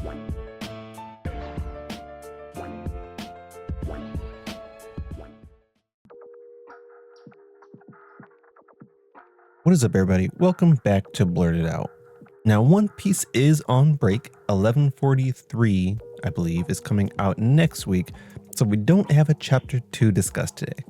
What is up, everybody? Welcome back to Blerded Out. Now, One Piece is on break. 1143, I believe, is coming out next week, so we don't have a chapter to discuss today.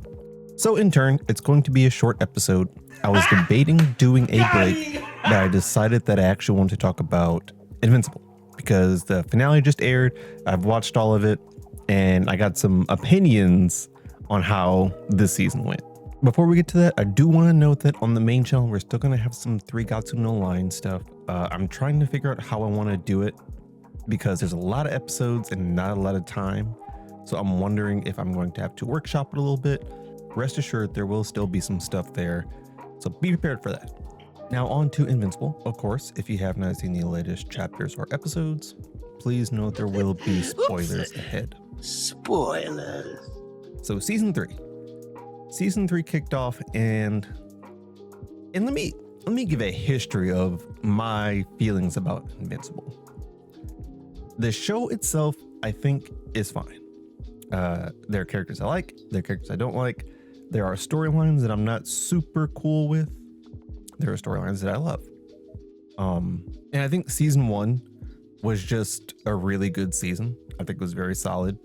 So in turn, it's going to be a short episode. I was debating doing a break, but I decided that I actually want to talk about Invincible because the finale just aired. I've watched all of it, and I got some opinions on how this season went. Before we get to that, I do want to note that on the main channel, we're still going to have some 3 Gatsu no Line stuff. I'm trying to figure out how I want to do it because there's a lot of episodes and not a lot of time. So I'm wondering if I'm going to have to workshop it a little bit. Rest assured, there will still be some stuff there. So be prepared for that. Now on to Invincible. Of course, if you have not seen the latest chapters or episodes, please note there will be spoilers ahead. Spoilers. So Season 3 kicked off, and let me give a history of my feelings about Invincible. The show itself, I think, is fine. There are characters I like, there are characters I don't like. There are storylines that I'm not super cool with. There are storylines that I love. And I think Season 1 was just a really good season. I think it was very solid.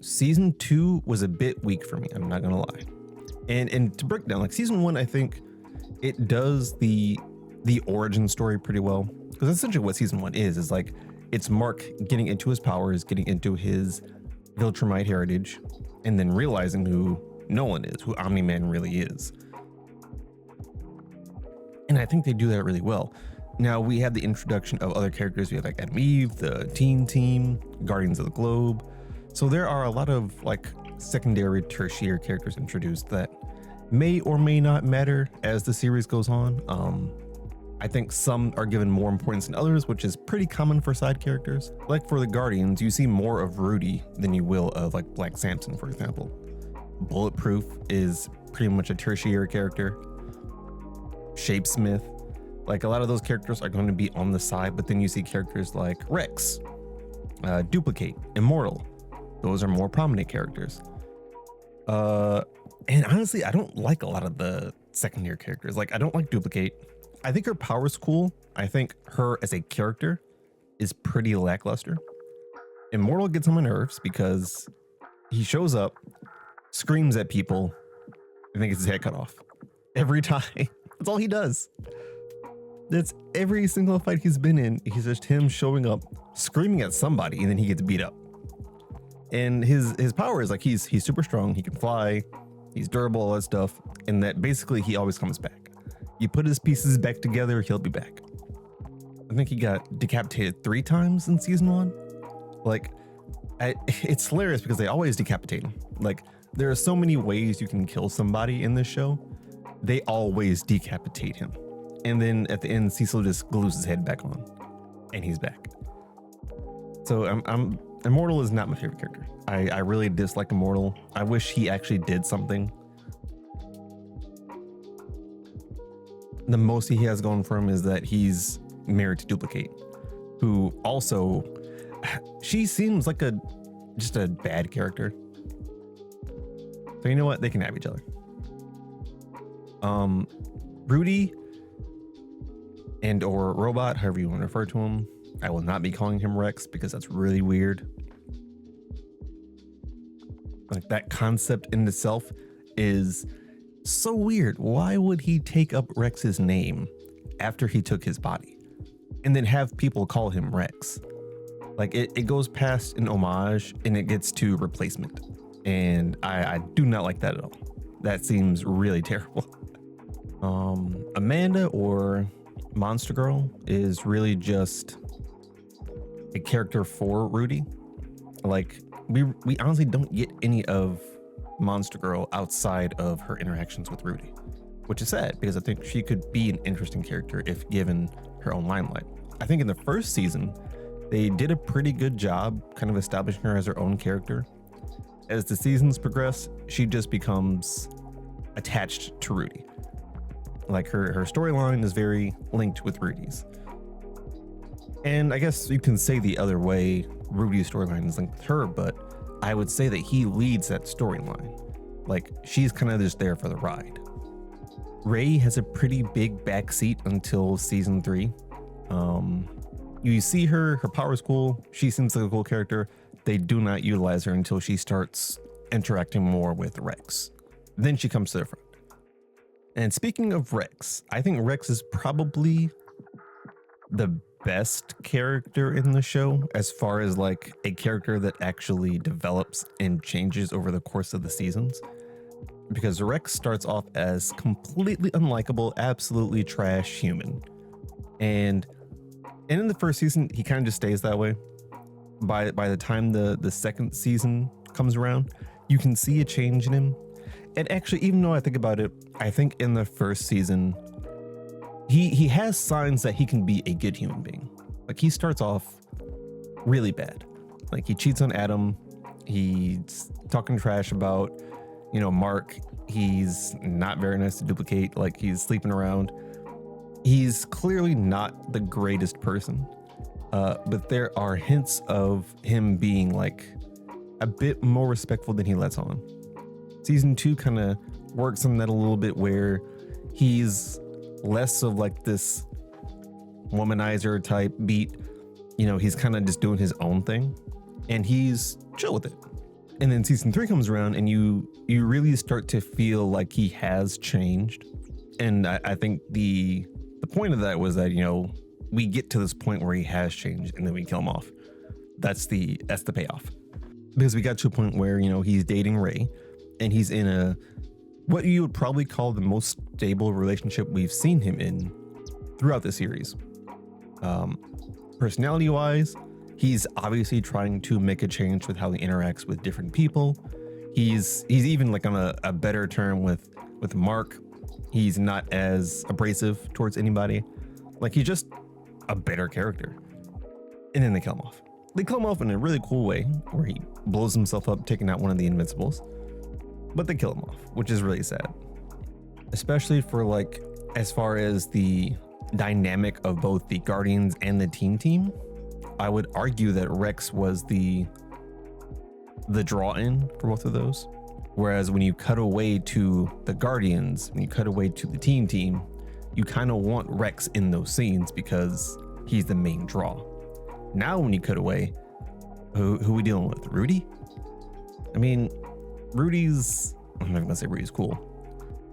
Season 2 was a bit weak for me, I'm not gonna lie. And to break down, like Season 1, I think it does the origin story pretty well. Because essentially what Season 1 is like, it's Mark getting into his powers, getting into his Viltrumite heritage, and then realizing who Nolan is, who Omni-Man really is. And I think they do that really well. Now we have the introduction of other characters. We have like Adam Eve, the Teen Team, Guardians of the Globe. So there are a lot of like secondary, tertiary characters introduced that may or may not matter as the series goes on. I think some are given more importance than others, which is pretty common for side characters. Like for the Guardians, you see more of Rudy than you will of like Black Samson, for example. Bulletproof is pretty much a tertiary character. Shapesmith, like a lot of those characters are going to be on the side, but then you see characters like Rex, Duplicate, Immortal. Those are more prominent characters. And honestly, I don't like a lot of the secondary characters. Like, I don't like Duplicate. I think her power is cool. I think her as a character is pretty lackluster. Immortal gets on my nerves because he shows up, screams at people, and then gets his head cut off. Every time. That's all he does. That's every single fight he's been in. He's just him showing up, screaming at somebody, and then he gets beat up. And his power is like he's super strong. He can fly. He's durable, all that stuff. And that basically he always comes back. You put his pieces back together, he'll be back. I think he got decapitated 3 times in Season 1. Like, it's hilarious because they always decapitate him. Like, there are so many ways you can kill somebody in this show. They always decapitate him. And then at the end, Cecil just glues his head back on. And he's back. So Immortal is not my favorite character. I really dislike Immortal. I wish he actually did something. The most he has going for him is that he's married to Duplicate, who also, she seems like just a bad character. So you know what? They can have each other. Rudy and or Robot, however you want to refer to him. I will not be calling him Rex because that's really weird. Like, that concept in itself is so weird. Why would he take up Rex's name after he took his body and then have people call him Rex? Like, it goes past an homage and it gets to replacement. And I do not like that at all. That seems really terrible. Amanda or Monster Girl is really just a character for Rudy. Like, we honestly don't get any of Monster Girl outside of her interactions with Rudy, which is sad because I think she could be an interesting character if given her own limelight. I think in the first season, they did a pretty good job kind of establishing her as her own character. As the seasons progress, she just becomes attached to Rudy. Like, her storyline is very linked with Rudy's. And I guess you can say the other way, Rudy's storyline is linked with her, but I would say that he leads that storyline. Like, she's kind of just there for the ride. Ray has a pretty big backseat until season 3. You see her power's cool. She seems like a cool character. They do not utilize her until she starts interacting more with Rex. Then she comes to the front. And speaking of Rex, I think Rex is probably the best character in the show as far as like a character that actually develops and changes over the course of the seasons. Because Rex starts off as completely unlikable, absolutely trash human. And in the first season, he kind of just stays that way. By the time the second season comes around, you can see a change in him. And actually, even though I think about it, I think in the first season, he has signs that he can be a good human being. Like, he starts off really bad. Like, he cheats on Adam. He's talking trash about, Mark. He's not very nice to duplicate. Like, he's sleeping around. He's clearly not the greatest person. But there are hints of him being like a bit more respectful than he lets on. Season 2 kind of works on that a little bit, where he's less of like this womanizer type beat. He's kind of just doing his own thing and he's chill with it. And then season 3 comes around and you really start to feel like he has changed. And I think the point of that was that, we get to this point where he has changed and then we kill him off. That's the payoff. Because we got to a point where, he's dating Ray and he's in a what you would probably call the most stable relationship we've seen him in throughout the series. Personality wise, he's obviously trying to make a change with how he interacts with different people. He's even like on a better term with Mark. He's not as abrasive towards anybody. Like, he's just a better character. And then they kill him off. They kill him off in a really cool way where he blows himself up taking out one of the Invincibles. But they kill him off, which is really sad. Especially for like, as far as the dynamic of both the Guardians and the team, I would argue that Rex was the draw in for both of those. Whereas when you cut away to the Guardians, when you cut away to the team, you kind of want Rex in those scenes because he's the main draw. Now when you cut away, who are we dealing with? Rudy? I mean, I'm not gonna say Rudy's cool,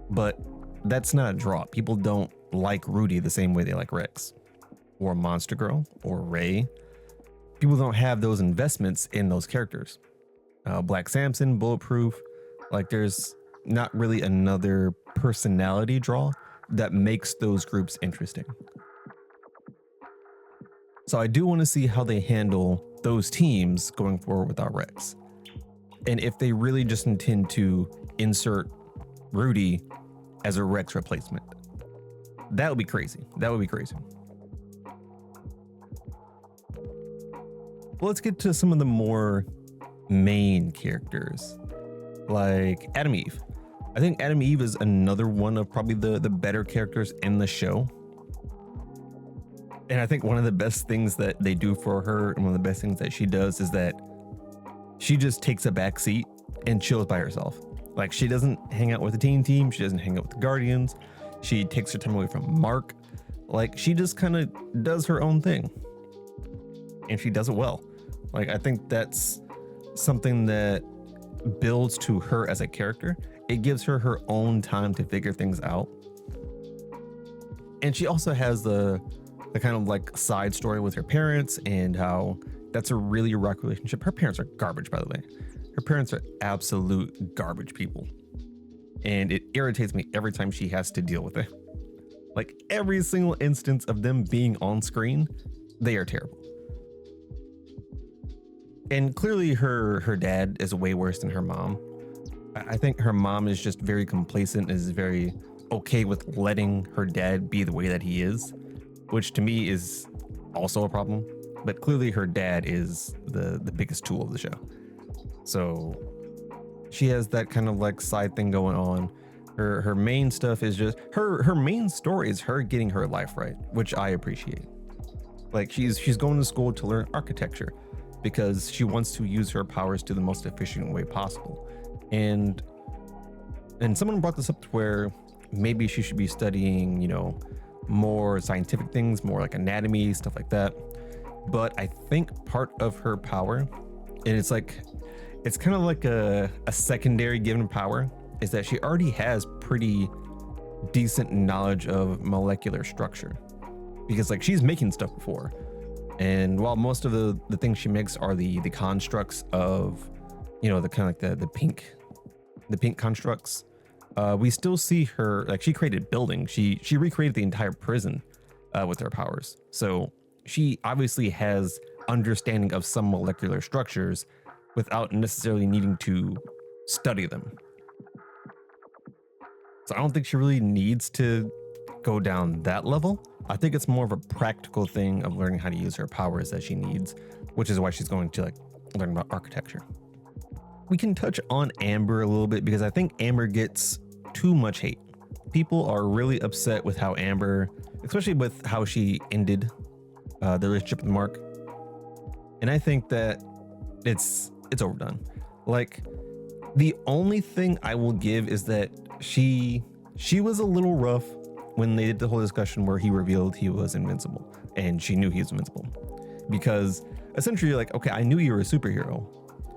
but that's not a draw. People don't like Rudy the same way they like Rex or Monster Girl or Ray. People don't have those investments in those characters. Black Samson, Bulletproof, like there's not really another personality draw that makes those groups interesting. So I do want to see how they handle those teams going forward without Rex. And if they really just intend to insert Rudy as a Rex replacement. That would be crazy. Well, let's get to some of the more main characters, like Adam Eve. I think Adam Eve is another one of probably the better characters in the show. And I think one of the best things that they do for her, and one of the best things that she does, is that she just takes a back seat and chills by herself. Like, she doesn't hang out with the team. She doesn't hang out with the Guardians. She takes her time away from Mark. Like, she just kind of does her own thing. And she does it well. Like, I think that's something that builds to her as a character. It gives her her own time to figure things out. And she also has the kind of like side story with her parents and how that's a really rock relationship. Her parents are garbage, by the way. Her parents are absolute garbage people. And it irritates me every time she has to deal with it. Like, every single instance of them being on screen, they are terrible. And clearly her dad is way worse than her mom. I think her mom is just very complacent, is very okay with letting her dad be the way that he is, which to me is also a problem. But clearly her dad is the biggest tool of the show. So she has that kind of like side thing going on. Her main stuff is just her main story is her getting her life right, which I appreciate. Like she's going to school to learn architecture because she wants to use her powers to the most efficient way possible. And someone brought this up to where maybe she should be studying, you know, more scientific things, more like anatomy, stuff like that. But I think part of her power, and it's kind of like a secondary given power, is that she already has pretty decent knowledge of molecular structure, because like she's making stuff before. And while most of the things she makes are the constructs of, you know, the kind of like the pink constructs, we still see her, like she created buildings. She recreated the entire prison with her powers. So she obviously has understanding of some molecular structures without necessarily needing to study them. So I don't think she really needs to go down that level. I think it's more of a practical thing of learning how to use her powers that she needs, which is why she's going to like learn about architecture. We can touch on Amber a little bit because I think Amber gets too much hate. People are really upset with how Amber, especially with how she ended the relationship with Mark. And I think that it's overdone. Like, the only thing I will give is that she was a little rough when they did the whole discussion where he revealed he was invincible and she knew he was invincible, because essentially you're like, okay, I knew you were a superhero.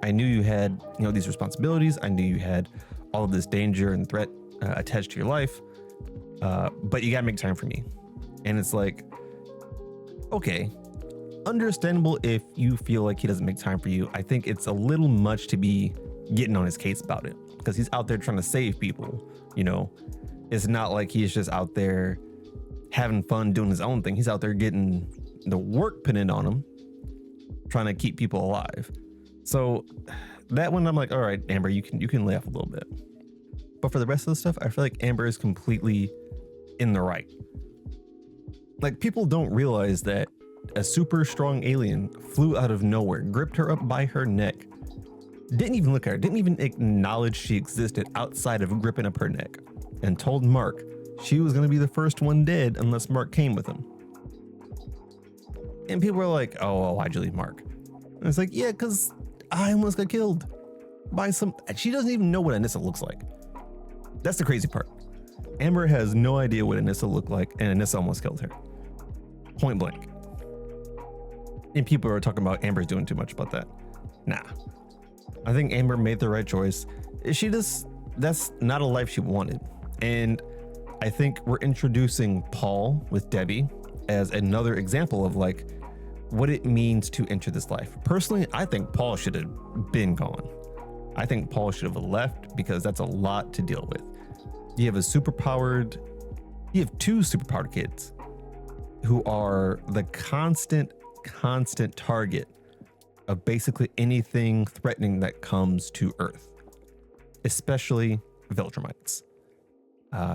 I knew you had, you know, these responsibilities. I knew you had all of this danger and threat attached to your life. But you gotta make time for me. And it's like, okay, understandable if you feel like he doesn't make time for you. I think it's a little much to be getting on his case about it, because he's out there trying to save people. You know, it's not like he's just out there having fun doing his own thing. He's out there getting the work put in on him, trying to keep people alive. So that one, I'm like, all right, Amber, you can laugh a little bit. But for the rest of the stuff, I feel like Amber is completely in the right. Like, people don't realize that a super strong alien flew out of nowhere, gripped her up by her neck, didn't even look at her, didn't even acknowledge she existed outside of gripping up her neck, and told Mark she was going to be the first one dead unless Mark came with him. And people were like, oh, well, why'd you leave Mark? And it's like, yeah, because I almost got killed by some... She doesn't even know what Anissa looks like. That's the crazy part. Amber has no idea what Anissa looked like, and Anissa almost killed her. Point blank. And people are talking about Amber's doing too much about that. Nah. I think Amber made the right choice. That's not a life she wanted. And I think we're introducing Paul with Debbie as another example of like what it means to enter this life. Personally, I think Paul should have been gone. I think Paul should have left, because that's a lot to deal with. You have two superpowered kids who are the constant target of basically anything threatening that comes to Earth, especially Viltrumites.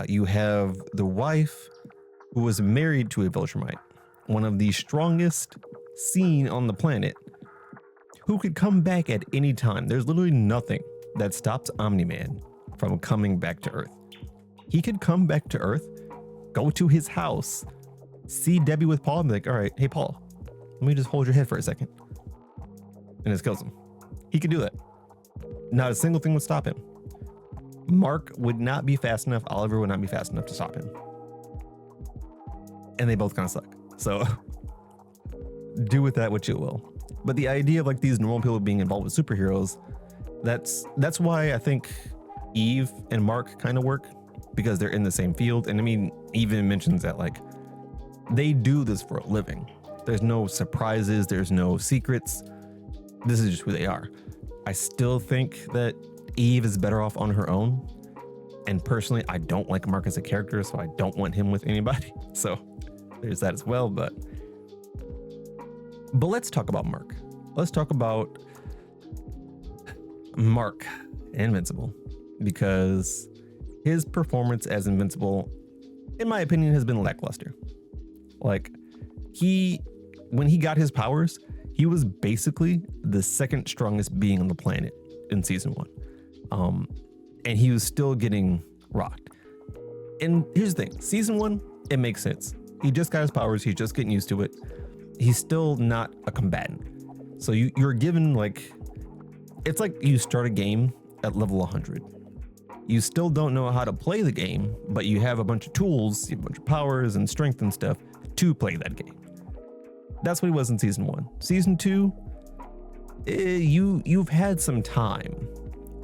You have the wife who was married to a Viltrumite, one of the strongest seen on the planet, who could come back at any time. There's literally nothing that stops Omni-Man from coming back to Earth. He could come back to Earth, go to his house, see Debbie with Paul, and be like, all right, hey, Paul, let me just hold your head for a second. And just kills him. He could do that. Not a single thing would stop him. Mark would not be fast enough. Oliver would not be fast enough to stop him. And they both kind of suck. So do with that what you will. But the idea of like these normal people being involved with superheroes, that's why I think Eve and Mark kind of work, because they're in the same field. And I mean, Eve even mentions that like they do this for a living. There's no surprises. There's no secrets. This is just who they are. I still think that Eve is better off on her own. And personally, I don't like Mark as a character, so I don't want him with anybody. So there's that as well. But let's talk about Mark. Let's talk about Mark, Invincible, because his performance as Invincible, in my opinion, has been lackluster. Like, when he got his powers, he was basically the second strongest being on the planet in season 1. And he was still getting rocked. And here's the thing, season 1, it makes sense. He just got his powers. He's just getting used to it. he's still not a combatant. So you're given like, it's like you start a game at level 100. You still don't know how to play the game, but you have a bunch of tools, you have a bunch of powers and strength and stuff to play that game. That's what he was in season 1. Season 2, you've had some time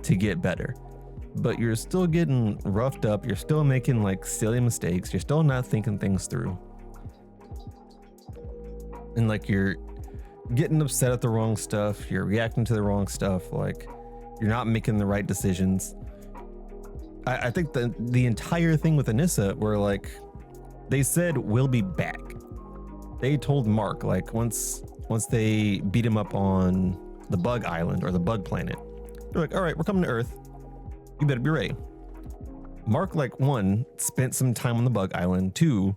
to get better, but you're still getting roughed up. You're still making like silly mistakes. You're still not thinking things through. And like you're getting upset at the wrong stuff. You're reacting to the wrong stuff. Like you're not making the right decisions. I think the entire thing with Anissa where like they said we'll be back. They told Mark like once they beat him up on the bug island or the bug planet, they're like, all right, we're coming to Earth. You better be ready. Mark like 1 spent some time on the bug island, 2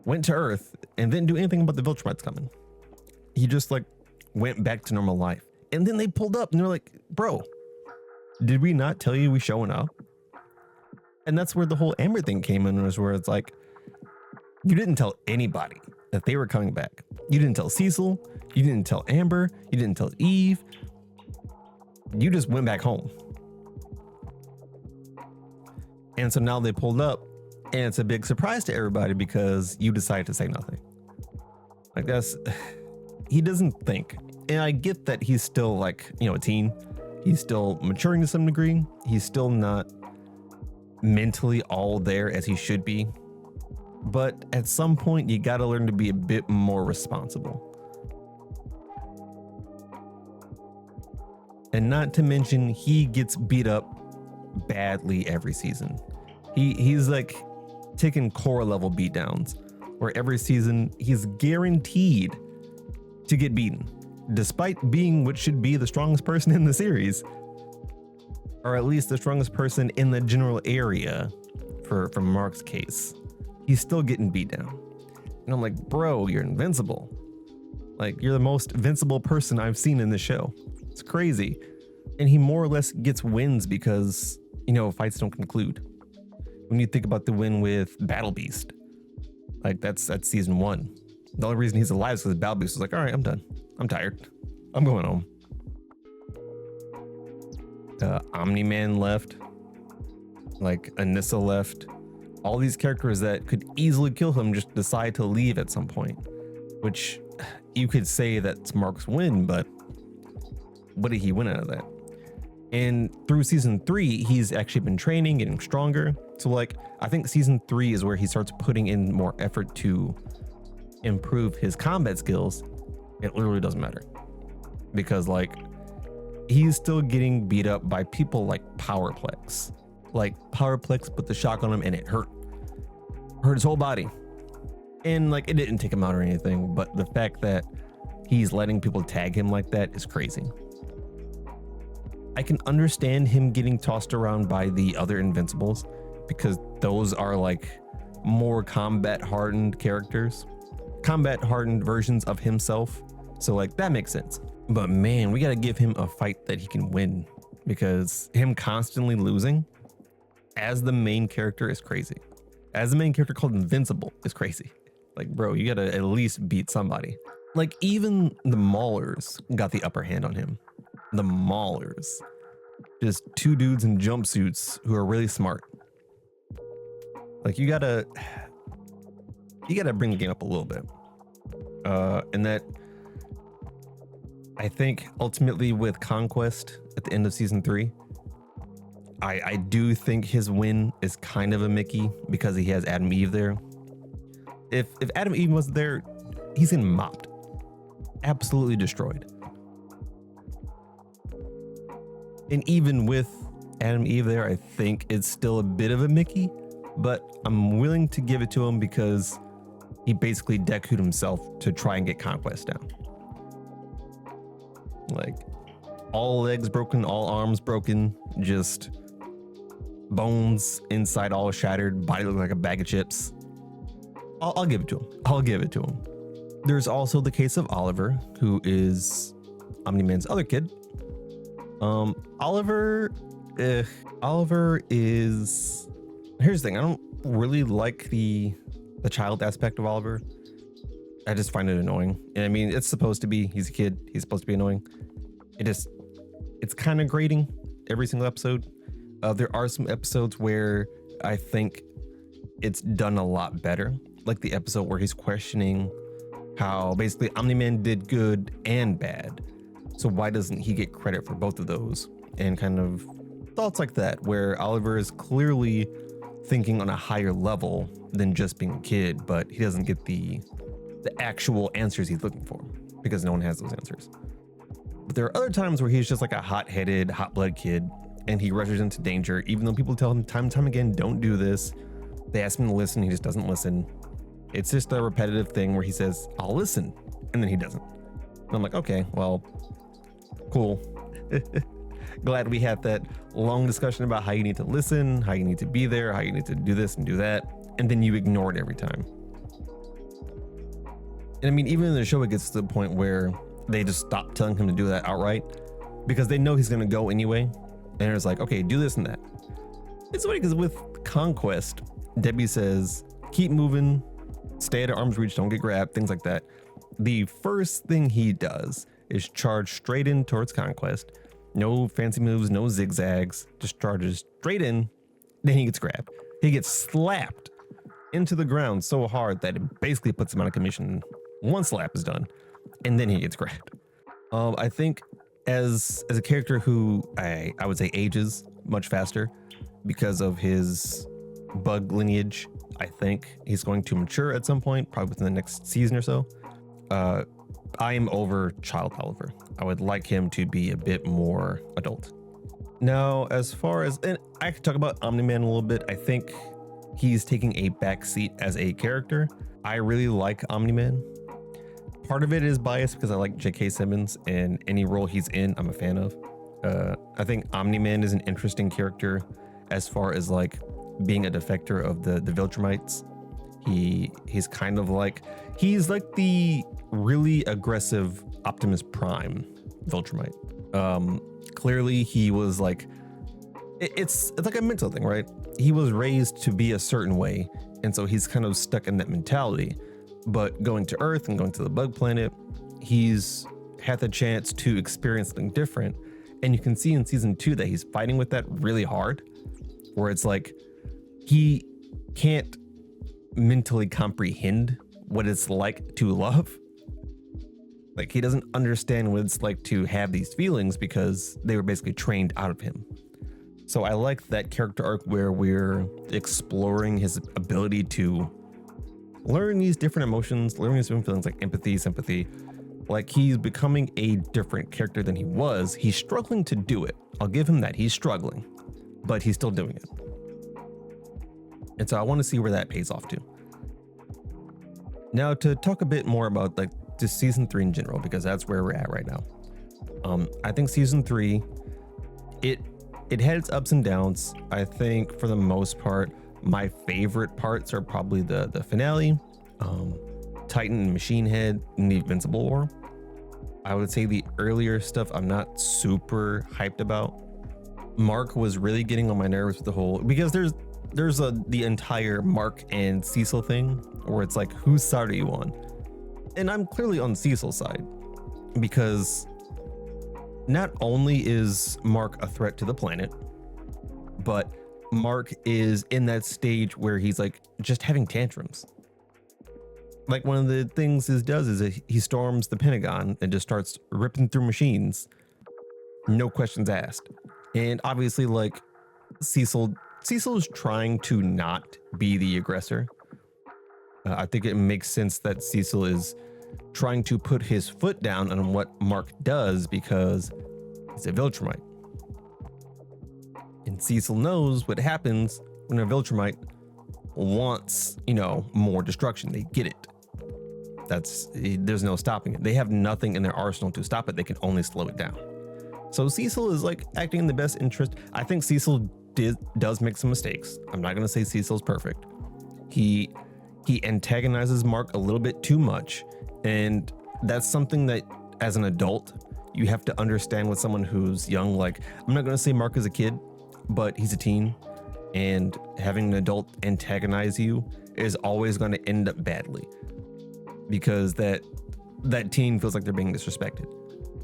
went to Earth and didn't do anything about the Viltrumites coming. He just like went back to normal life. And then they pulled up and they're like, bro, did we not tell you we showing up? And that's where the whole Amber thing came in, was where it's like, you didn't tell anybody that they were coming back. You didn't tell Cecil. You didn't tell Amber. You didn't tell Eve. You just went back home. And so now they pulled up and it's a big surprise to everybody because you decided to say nothing. Like he doesn't think. And I get that he's still like, a teen. He's still maturing to some degree. He's still not mentally all there as he should be. But at some point, you got to learn to be a bit more responsible. And not to mention, he gets beat up badly every season. He's like taking core level beatdowns, where every season he's guaranteed to get beaten, despite being what should be the strongest person in the series, or at least the strongest person in the general area. For Mark's case, he's still getting beat down. And I'm like, bro, you're invincible. Like, you're the most invincible person I've seen in the show. It's crazy. And he more or less gets wins because, fights don't conclude. When you think about the win with Battle Beast, like that's season 1. The only reason he's alive is because Battle Beast was like, all right, I'm done. I'm tired. I'm going home. Omni-Man left. Like Anissa left. All these characters that could easily kill him just decide to leave at some point, which you could say that's Mark's win, but what did he win out of that? And through season 3, he's actually been training, getting stronger. So like, I think season 3 is where he starts putting in more effort to improve his combat skills. It literally doesn't matter because like, he's still getting beat up by people like Powerplex. Like Powerplex put the shock on him and it hurt his whole body. And like, it didn't take him out or anything, but the fact that he's letting people tag him like that is crazy. I can understand him getting tossed around by the other Invincibles because those are like more combat hardened characters, combat hardened versions of himself. So like, that makes sense. But man, we got to give him a fight that he can win, because him constantly losing as the main character is crazy. As the main character called Invincible is crazy. Like, bro, you got to at least beat somebody. Like, even the Maulers got the upper hand on him. The Maulers. Just 2 dudes in jumpsuits who are really smart. Like, you gotta bring the game up a little bit. And that, I think ultimately with Conquest at the end of season 3, I do think his win is kind of a Mickey because he has Adam Eve there. If Adam Eve wasn't there, he's getting mopped. Absolutely destroyed. And even with Adam Eve there, I think it's still a bit of a Mickey, but I'm willing to give it to him because he basically Deku'd himself to try and get Conquest down. Like, all legs broken, all arms broken, just bones inside all shattered, body looking like a bag of chips. I'll give it to him. I'll give it to him. There's also the case of Oliver, who is Omni-Man's other kid. Oliver is, here's the thing, I don't really like the child aspect of Oliver. I just find it annoying. And I mean, it's supposed to be, he's a kid, he's supposed to be annoying. It's kind of grating every single episode. There are some episodes where I think it's done a lot better. Like the episode where he's questioning how basically Omni-Man did good and bad. So why doesn't he get credit for both of those? And kind of thoughts like that, where Oliver is clearly thinking on a higher level than just being a kid, but he doesn't get the actual answers he's looking for because no one has those answers. But there are other times where he's just like a hot-headed, hot-blooded kid, and he rushes into danger, even though people tell him time and time again, don't do this. They ask him to listen, he just doesn't listen. It's just a repetitive thing where he says, I'll listen, and then he doesn't. And I'm like, okay, well, cool. Glad we had that long discussion about how you need to listen, how you need to be there, how you need to do this and do that, and then you ignore it every time. And I mean, even in the show, it gets to the point where they just stop telling him to do that outright because they know he's going to go anyway. And it's like, okay, do this and that. It's funny because with Conquest, Debbie says, keep moving, stay at arm's reach, don't get grabbed, things like that. The first thing he does is charge straight in towards Conquest. No fancy moves, no zigzags, just charges straight in. Then he gets grabbed. He gets slapped into the ground so hard that it basically puts him out of commission. One slap is done, and then he gets grabbed. I think as a character who I would say ages much faster because of his bug lineage, I think he's going to mature at some point, probably within the next season or so. I am over Child Oliver. I would like him to be a bit more adult. Now, as far as, and I could talk about Omni-Man a little bit. I think he's taking a backseat as a character. I really like Omni-Man. Part of it is biased because I like J.K. Simmons, and any role he's in, I'm a fan of. I think Omni-Man is an interesting character as far as like being a defector of the Viltrumites. He's kind of like, he's like the really aggressive Optimus Prime Viltrumite. Clearly he was like, it's like a mental thing, right? He was raised to be a certain way, and so he's kind of stuck in that mentality. But going to Earth and going to the bug planet, he's had the chance to experience something different. And you can see in season 2 that he's fighting with that really hard, where it's like he can't mentally comprehend what it's like to love. Like he doesn't understand what it's like to have these feelings because they were basically trained out of him. So I like that character arc where we're exploring his ability to learn these different emotions, learning these different feelings like empathy, sympathy. Like he's becoming a different character than he was. He's struggling to do it. I'll give him that. He's struggling, but he's still doing it. And so I want to see where that pays off to. Now to talk a bit more about like just season 3 in general, because that's where we're at right now. I think season 3, it had its ups and downs. I think for the most part, my favorite parts are probably the finale, Titan and Machine Head, and the Invincible War. I would say the earlier stuff I'm not super hyped about. Mark was really getting on my nerves with the whole, because there's the entire Mark and Cecil thing where it's like, whose side are you on? And I'm clearly on Cecil's side, because not only is Mark a threat to the planet, but Mark is in that stage where he's like just having tantrums. Like one of the things he does is he storms the Pentagon and just starts ripping through machines, no questions asked. And obviously, like Cecil is trying to not be the aggressor. I think it makes sense that Cecil is trying to put his foot down on what Mark does because he's a Viltrumite. And Cecil knows what happens when a Viltrumite wants, more destruction. They get it. There's no stopping it. They have nothing in their arsenal to stop it. They can only slow it down. So Cecil is like acting in the best interest. I think Cecil does make some mistakes. I'm not going to say Cecil's perfect. He antagonizes Mark a little bit too much. And that's something that as an adult, you have to understand with someone who's young. Like, I'm not going to say Mark is a kid, but he's a teen, and having an adult antagonize you is always going to end up badly. because that teen feels like they're being disrespected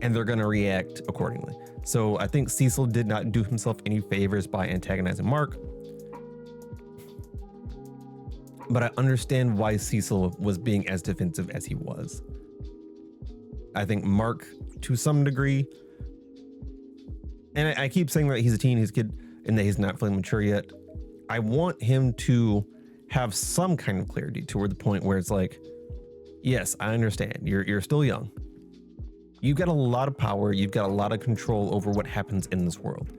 and they're going to react accordingly. So I think Cecil did not do himself any favors by antagonizing Mark. But I understand why Cecil was being as defensive as he was. I think Mark, to some degree, and I keep saying that he's a teen, he's a kid, and that he's not feeling mature yet. I want him to have some kind of clarity toward the point where it's like, yes, I understand. You're still young. You've got a lot of power. You've got a lot of control over what happens in this world.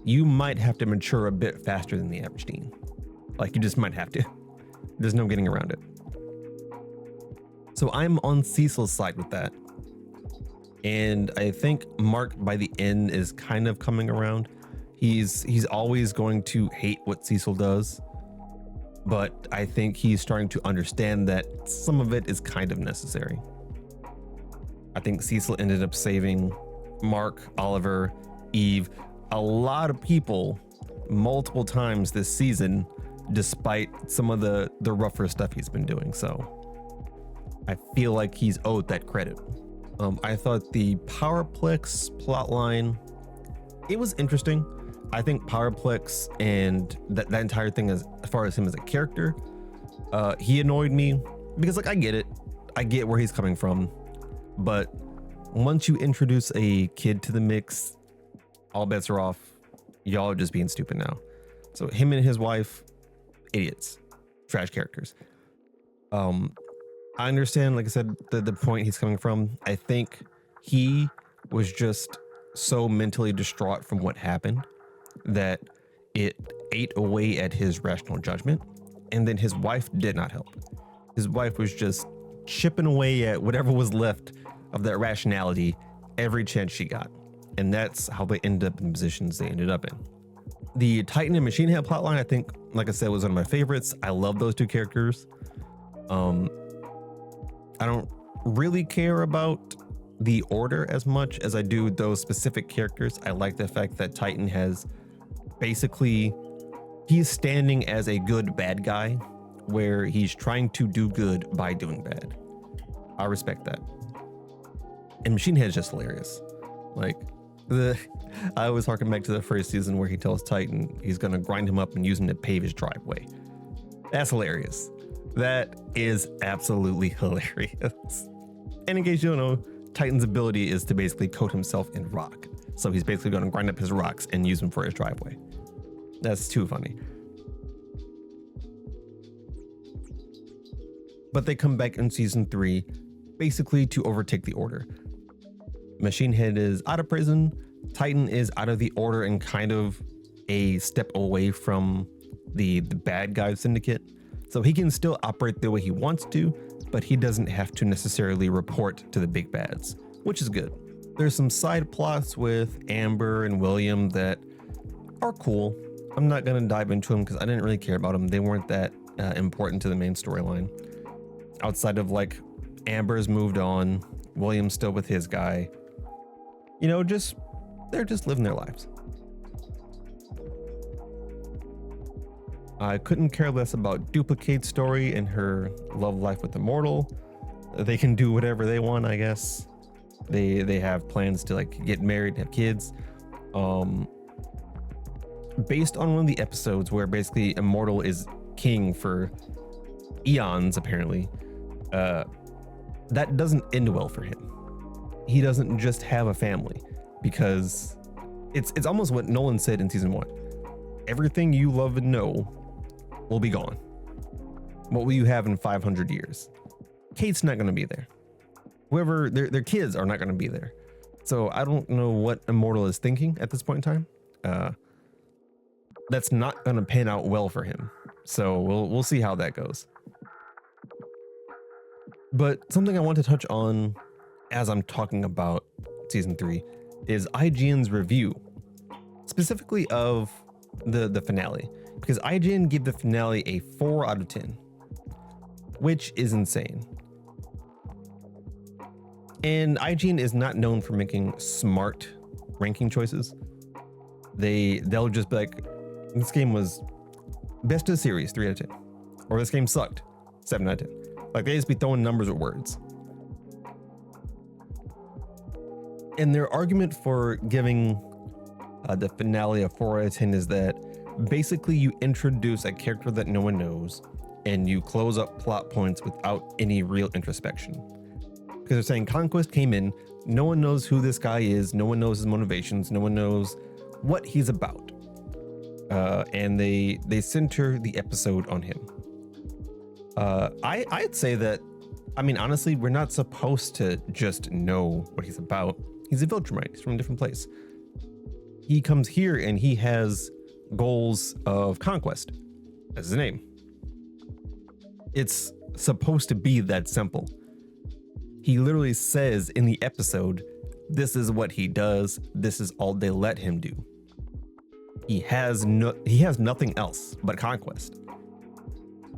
You might have to mature a bit faster than the average teen. Like, you just might have to. There's no getting around it. So I'm on Cecil's side with that. And I think Mark by the end is kind of coming around. He's always going to hate what Cecil does, but I think he's starting to understand that some of it is kind of necessary. I think Cecil ended up saving Mark, Oliver, Eve, a lot of people multiple times this season, despite some of the rougher stuff he's been doing. So I feel like he's owed that credit. I thought the Powerplex plotline, it was interesting. I think Powerplex and that entire thing, as far as him as a character, he annoyed me because, like, I get it. I get where he's coming from. But once you introduce a kid to the mix, all bets are off. Y'all are just being stupid now. So him and his wife, idiots, trash characters. I understand, like I said, the point he's coming from. I think he was just so mentally distraught from what happened that it ate away at his rational judgment. And then his wife did not help. His wife was just chipping away at whatever was left of that rationality every chance she got. And that's how they ended up in positions they ended up in. The Titan and Machine Head plotline, I think, like I said, was one of my favorites. I love those two characters. I don't really care about the order as much as I do those specific characters. I like the fact that Titan has basically, he's standing as a good bad guy where he's trying to do good by doing bad. I respect that. And Machine Head is just hilarious. Like, I always harken back to the first season where he tells Titan he's gonna grind him up and use him to pave his driveway. That's hilarious. That is absolutely hilarious. And in case you don't know, Titan's ability is to basically coat himself in rock. So he's basically gonna grind up his rocks and use them for his driveway. That's too funny. But they come back in season 3, basically to overtake the Order. Machine Head is out of prison. Titan is out of the Order and kind of a step away from the bad guy syndicate. So he can still operate the way he wants to, but he doesn't have to necessarily report to the big bads, which is good. There's some side plots with Amber and William that are cool. I'm not gonna dive into them because I didn't really care about them. They weren't that important to the main storyline. Outside of, like, Amber's moved on, William's still with his guy. You know, they're just living their lives. I couldn't care less about Duplicate's story and her love life with Immortal. They can do whatever they want, I guess. They have plans to, like, get married and have kids. Based on one of the episodes where basically Immortal is king for eons, apparently, that doesn't end well for him. He doesn't just have a family, because it's almost what Nolan said in season 1. Everything you love and know will be gone. What will you have in 500 years? Kate's not going to be there. Whoever, their kids are not going to be there. So I don't know what Immortal is thinking at this point in time. That's not going to pan out well for him. So we'll see how that goes. But something I want to touch on as I'm talking about season 3 is IGN's review, specifically of the finale, because IGN gave the finale a 4 out of 10, which is insane. And IGN is not known for making smart ranking choices. They'll just be like, this game was best of the series, 3 out of 10, or this game sucked, 7 out of 10. Like they just be throwing numbers or words. And their argument for giving the finale a 4 out of 10 is that basically you introduce a character that no one knows and you close up plot points without any real introspection. Because they're saying Conquest came in, no one knows who this guy is, no one knows his motivations, no one knows what he's about. And they center the episode on him. I'd say that, I mean, honestly, we're not supposed to just know what he's about. He's a Viltrumite. He's from a different place. He comes here and he has goals of conquest. That's his name. It's supposed to be that simple. He literally says in the episode, this is what he does. This is all they let him do. He has nothing else but conquest.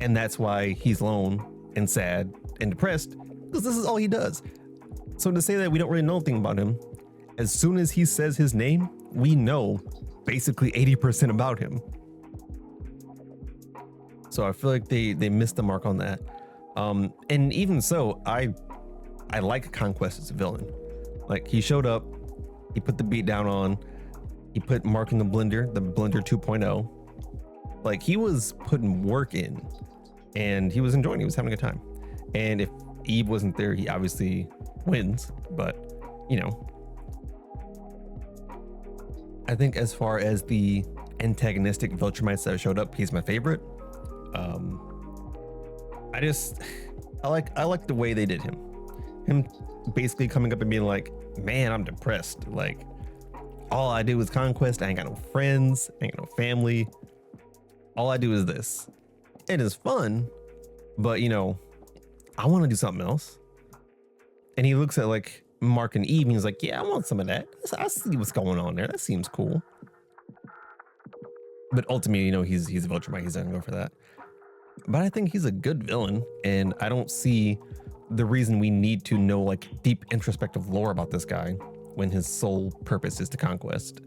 And that's why he's alone and sad and depressed, because this is all he does. So to say that we don't really know anything about him, as soon as he says his name, we know basically 80% about him. So I feel like they missed the mark on that. And even so, I like Conquest as a villain. Like he showed up, he put the beat down on, he put Mark in the Blender 2.0. Like he was putting work in and he was enjoying it. He was having a good time. And if Eve wasn't there, he obviously wins, but you know, I think as far as the antagonistic Viltrumites that showed up, he's my favorite. I like the way they did him. Him basically coming up and being like, man, I'm depressed. Like all I do is conquest. I ain't got no friends, I ain't got no family. All I do is this. It is fun, but you know, I want to do something else. And he looks at like Mark and Eve and he's like, yeah, I want some of that. I see what's going on there. That seems cool. But ultimately, you know, he's a Viltrumite. He's not gonna go for that. But I think he's a good villain, and I don't see the reason we need to know like deep introspective lore about this guy when his sole purpose is to conquest.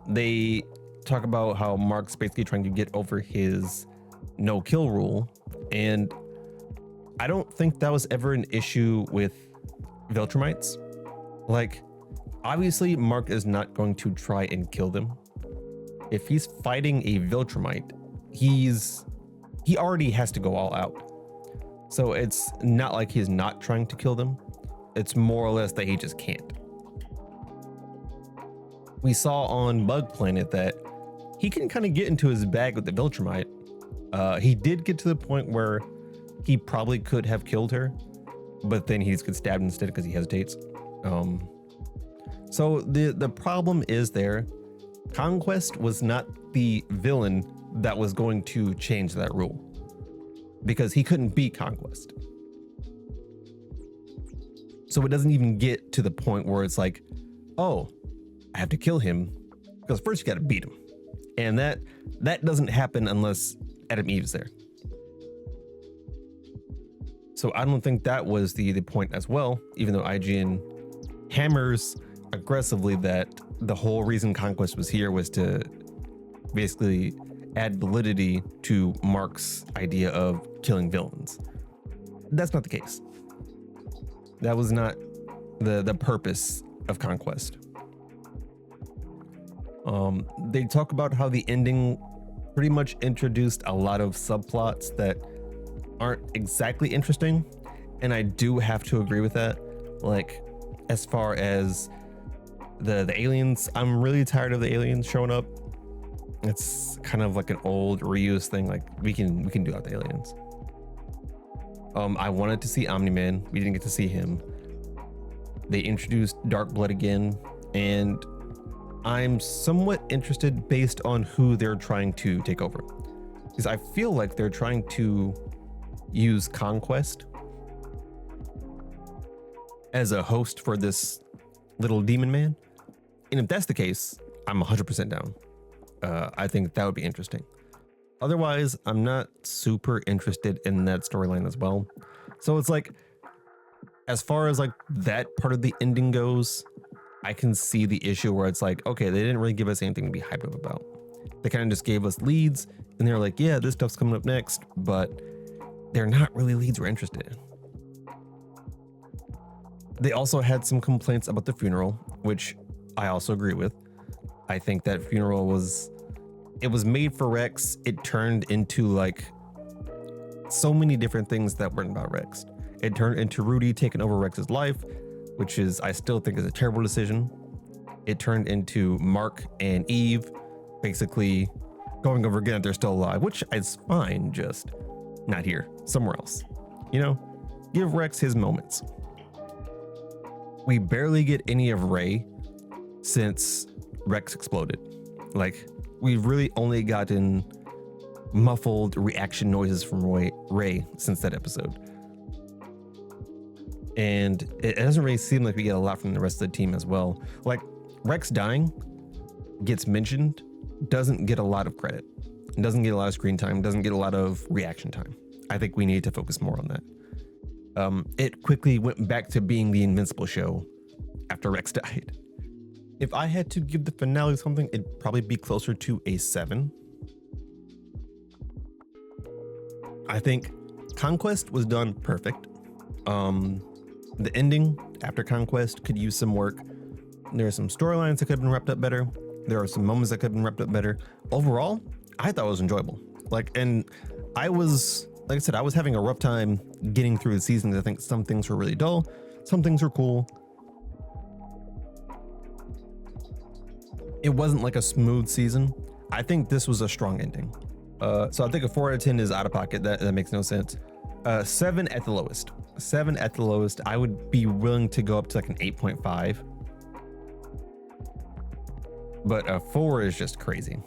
They talk about how Mark's basically trying to get over his no-kill rule, and I don't think that was ever an issue with Viltrumites. Like, obviously, Mark is not going to try and kill them. If he's fighting a Viltrumite, he already has to go all out. So it's not like he's not trying to kill them. It's more or less that he just can't. We saw on Bug Planet that he can kind of get into his bag with the Viltrumite. He did get to the point where he probably could have killed her, but then he just gets stabbed instead because he hesitates. So the problem is there. Conquest was not the villain that was going to change that rule, because he couldn't beat Conquest. So it doesn't even get to the point where it's like, oh, I have to kill him, because first you got to beat him. And that doesn't happen unless Adam Eve's there. So I don't think that was the point as well, even though IGN hammers aggressively that the whole reason Conquest was here was to basically add validity to Mark's idea of killing villains. That's not the case. That was not the purpose of Conquest. They talk about how the ending pretty much introduced a lot of subplots that aren't exactly interesting, and I do have to agree with that. Like, as far as the aliens, I'm really tired of the aliens showing up. It's kind of like an old reuse thing. Like we can do without the aliens. I wanted to see Omni-Man. We didn't get to see him. They introduced Dark Blood again, and I'm somewhat interested based on who they're trying to take over, because I feel like they're trying to use Conquest as a host for this little demon man. And if that's the case, I'm 100% down. I think that would be interesting. Otherwise, I'm not super interested in that storyline as well. So it's like, as far as like that part of the ending goes, I can see the issue where it's like, okay, they didn't really give us anything to be hyped up about. They kind of just gave us leads and they're like, yeah, this stuff's coming up next, but they're not really leads we're interested in. They also had some complaints about the funeral, which I also agree with. I think that funeral was made for Rex. It turned into like so many different things that weren't about Rex. It turned into Rudy taking over Rex's life, which I still think is a terrible decision. It turned into Mark and Eve basically going over again if they're still alive, which is fine, just not here, somewhere else. Give Rex his moments. We barely get any of Ray since Rex exploded. Like, we've really only gotten muffled reaction noises from Ray since that episode. And it doesn't really seem like we get a lot from the rest of the team as well. Like, Rex dying gets mentioned, doesn't get a lot of credit, doesn't get a lot of screen time, doesn't get a lot of reaction time. I think we need to focus more on that. It quickly went back to being the Invincible show after Rex died. If I had to give the finale something, it'd probably be closer to a 7. I think Conquest was done perfect. The ending after Conquest could use some work. There are some storylines that could have been wrapped up better. There are some moments that could have been wrapped up better. Overall, I thought it was enjoyable. And I was, like I said, I was having a rough time getting through the season. I think some things were really dull. Some things were cool. It wasn't like a smooth season. I think this was a strong ending. So I think a 4 out of 10 is out of pocket. That makes no sense. 7 at the lowest. 7 at the lowest. I would be willing to go up to like an 8.5. But a 4 is just crazy.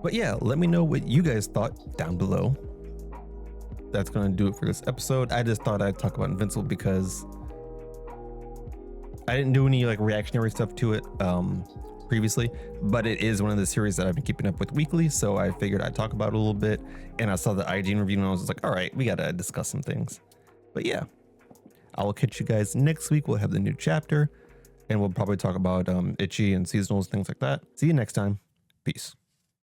But yeah, let me know what you guys thought down below. That's going to do it for this episode. I just thought I'd talk about Invincible because I didn't do any like reactionary stuff to it previously, but it is one of the series that I've been keeping up with weekly, so I figured I'd talk about it a little bit. And I saw the IGN review and I was just like, all right, we gotta discuss some things. But yeah, I will catch you guys next week. We'll have the new chapter and we'll probably talk about itchy and seasonals, things like that. See you next time. Peace.